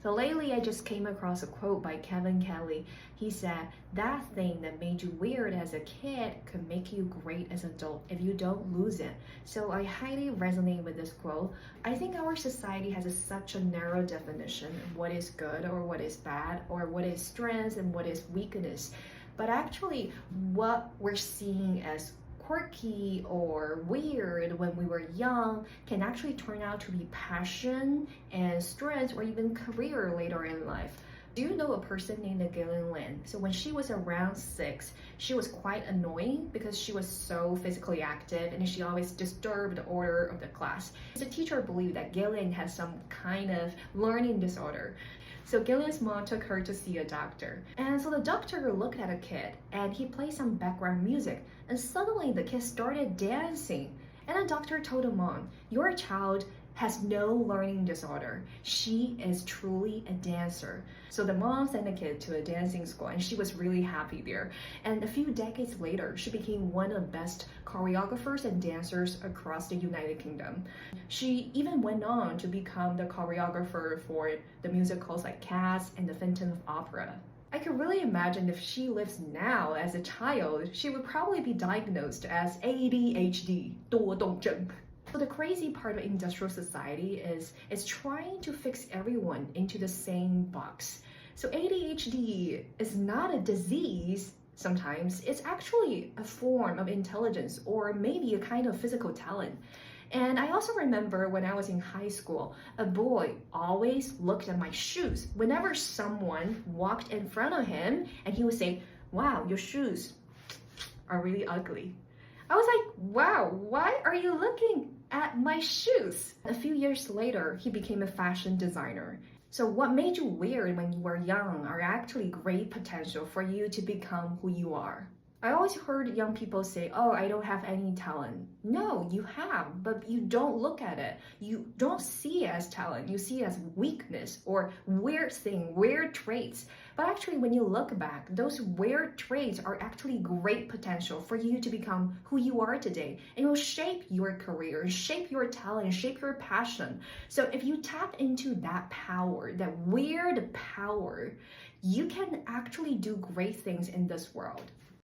So lately, I just came across a quote by Kevin Kelly. He said, "That thing that made you weird as a kid could make you great as an adult if you don't lose it." So I highly resonate with this quote. I think our society has such a narrow definition of what is good or what is bad, or what is strength and what is weakness. But actually, what we're seeing as quirky or weird when we were young can actually turn out to be passion and strength or even career later in life. Do you know a person named Gillian Lynn? So when she was around 6, she was quite annoying because she was so physically active and she always disturbed the order of the class. The teacher believed that Gillian had some kind of learning disorder. So Gillian's mom took her to see a doctor. And so the doctor looked at a kid and he played some background music. And suddenly the kid started dancing. And the doctor told the mom, "Your child has no learning disorder. She is truly a dancer." So the mom sent the kid to a dancing school and she was really happy there. And a few decades later, she became one of the best choreographers and dancers across the United Kingdom. She even went on to become the choreographer for the musicals like Cats and The Phantom of Opera. I could really imagine if she lives now as a child, she would probably be diagnosed as ADHD, 多动症. So the crazy part of industrial society is trying to fix everyone into the same box. So ADHD is not a disease. Sometimes it's actually a form of intelligence or maybe a kind of physical talent. And I also remember when I was in high school, a boy always looked at my shoes whenever someone walked in front of him, and he would say, "Wow, your shoes are really ugly." I was like, "Wow, why are you looking at my shoes?" A few years later, he became a fashion designer. So what made you weird when you were young are actually great potential for you to become who you are. I always heard young people say, "Oh, I don't have any talent." No, you have, but you don't look at it. You don't see it as talent. You see it as weakness or weird thing, weird traits. But actually, when you look back, those weird traits are actually great potential for you to become who you are today. And it will shape your career, shape your talent, shape your passion. So if you tap into that power, that weird power, you can actually do great things in this world.